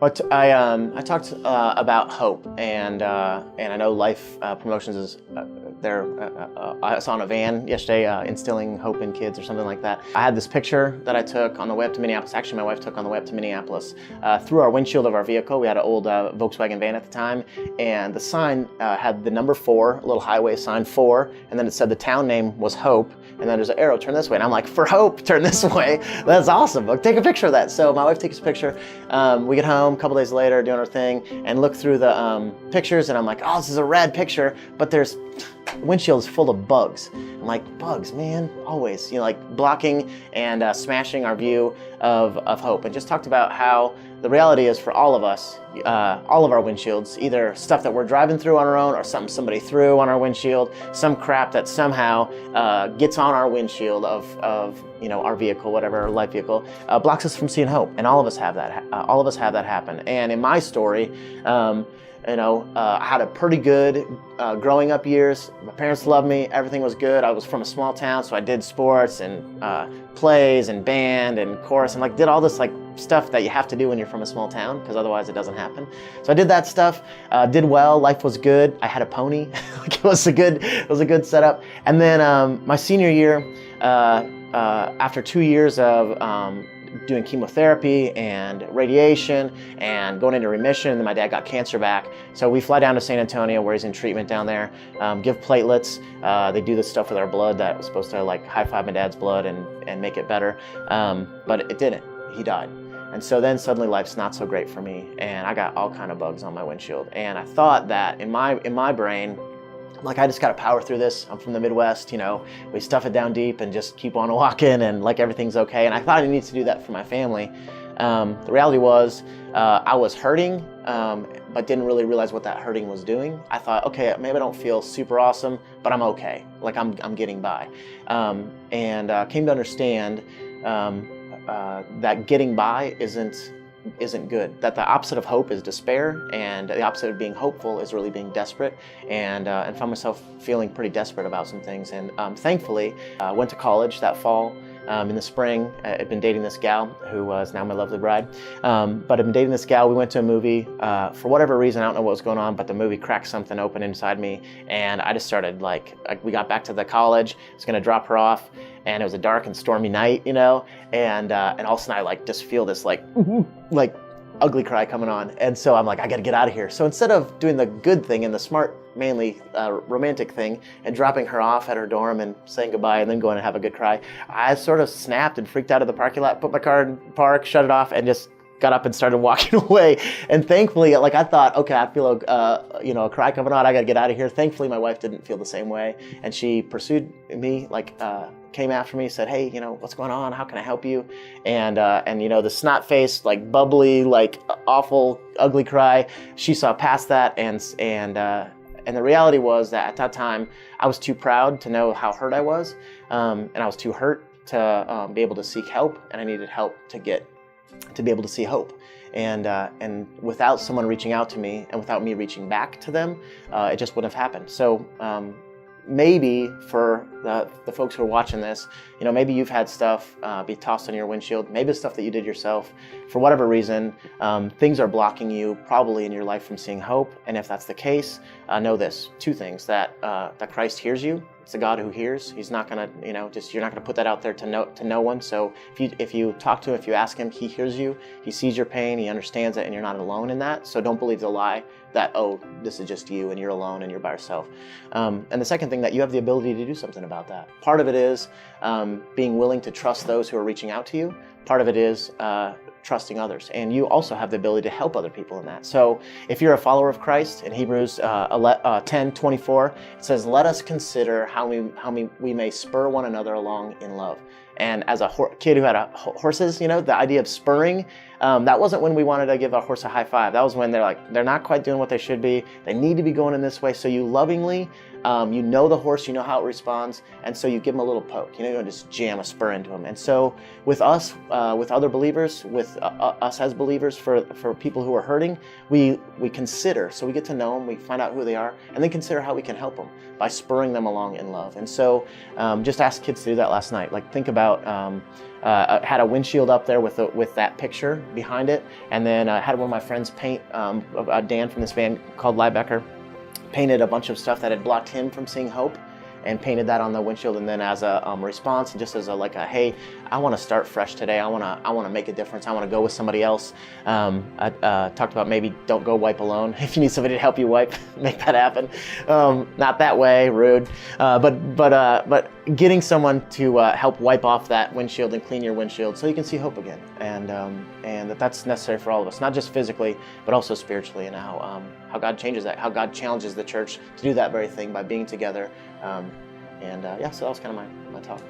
But I talked about hope, and I know Life Promotions is I saw in a van yesterday instilling hope in kids or something like that. I had this picture that I took on the way up to Minneapolis. Actually, my wife took on the way up to Minneapolis through our windshield of our vehicle. We had an old Volkswagen van at the time, and the sign had the number 4, a little highway sign 4, and then it said the town name was Hope, and then there's an arrow, turn this way. And I'm like, for hope, turn this way. That's awesome. Look, take a picture of that. So my wife takes a picture. We get home a couple days later, doing our thing, and look through the pictures, and I'm like, oh, this is a rad picture, but there's windshield is full of bugs. I'm like, bugs, man, always, like blocking and smashing our view of hope. And just talked about how the reality is for all of us, all of our windshields, either stuff that we're driving through on our own or something somebody threw on our windshield, some crap that somehow gets on our windshield of our vehicle, whatever, our life vehicle, blocks us from seeing hope. And all of us have that. All of us have that happen. And in my story, I had a pretty good growing up years. My parents loved me. Everything was good. I was from a small town, so I did sports and plays and band and chorus and did all this stuff that you have to do when you're from a small town, because otherwise it doesn't happen. So I did that stuff, did well. Life was good. I had a pony. It was a good setup. And then my senior year, after 2 years of doing chemotherapy and radiation and going into remission, and then my dad got cancer back. So we fly down to San Antonio where he's in treatment down there, give platelets. They do this stuff with our blood that was supposed to high five my dad's blood and make it better. But it didn't. He died. And so then suddenly life's not so great for me, and I got all kind of bugs on my windshield. And I thought that in my brain, I just got to power through this. I'm from the Midwest, we stuff it down deep and just keep on walking and everything's okay. And I thought I needed to do that for my family. The reality was I was hurting, but didn't really realize what that hurting was doing. I thought, okay, maybe I don't feel super awesome, but I'm okay. I'm getting by. And came to understand that getting by isn't good. That the opposite of hope is despair, and the opposite of being hopeful is really being desperate. And found myself feeling pretty desperate about some things. And thankfully, went to college that fall. In the spring, I'd been dating this gal who is now my lovely bride. But I'd been dating this gal. We went to a movie. For whatever reason, I don't know what was going on, but the movie cracked something open inside me. And I just started we got back to the college. I was going to drop her off. And it was a dark and stormy night, and all of a sudden I just feel this ugly cry coming on. And so I'm like, I got to get out of here. So instead of doing the good thing and the smart, manly, romantic thing and dropping her off at her dorm and saying goodbye and then going and have a good cry, I sort of snapped and freaked out of the parking lot, put my car in park, shut it off, and just got up and started walking away. And thankfully, I thought, okay, I feel a cry coming on, I got to get out of here. Thankfully, my wife didn't feel the same way, and she pursued me, came after me, said, hey, what's going on? How can I help you? And the snot-faced, bubbly, awful, ugly cry, she saw past that, and the reality was that at that time, I was too proud to know how hurt I was, and I was too hurt to be able to seek help, and I needed help to be able to see hope. And without someone reaching out to me and without me reaching back to them, it just wouldn't have happened. So maybe for the folks who are watching this, maybe you've had stuff be tossed on your windshield, maybe it's stuff that you did yourself. For whatever reason, things are blocking you probably in your life from seeing hope. And if that's the case, know this, 2 things, that Christ hears you. It's a God who hears. He's not gonna, you're not gonna put that out there to no one. So if you talk to him, if you ask him, he hears you. He sees your pain. He understands it, and you're not alone in that. So don't believe the lie that, oh, this is just you and you're alone and you're by yourself. And the second thing, that you have the ability to do something about that. Part of it is being willing to trust those who are reaching out to you. Part of it is trusting others, and you also have the ability to help other people in that. So if you're a follower of Christ, in Hebrews 10:24, it says, let us consider how we may spur one another along in love. And as a kid who had horses, the idea of spurring, that wasn't when we wanted to give a horse a high five. That was when they're not quite doing what they should be. They need to be going in this way. So you lovingly you know the horse, you know how it responds, and so you give them a little poke. You don't just jam a spur into them. And so with us, with other believers, with us as believers, for people who are hurting, we consider. So we get to know them, we find out who they are, and then consider how we can help them by spurring them along in love. And so just ask kids to do that last night. Like think about, I had a windshield up there with that picture behind it, and then I had one of my friends paint, Dan from this band called Liebecker, painted a bunch of stuff that had blocked him from seeing hope, and painted that on the windshield. And then as a response, and just as a hey, I want to start fresh today. I want to make a difference. I want to go with somebody else. I talked about maybe don't go wipe alone. If you need somebody to help you wipe, make that happen. Not that way, rude. But getting someone to help wipe off that windshield and clean your windshield so you can see hope again. And that's necessary for all of us, not just physically, but also spiritually, and how God changes that, how God challenges the church to do that very thing by being together. So that was kind of my talk.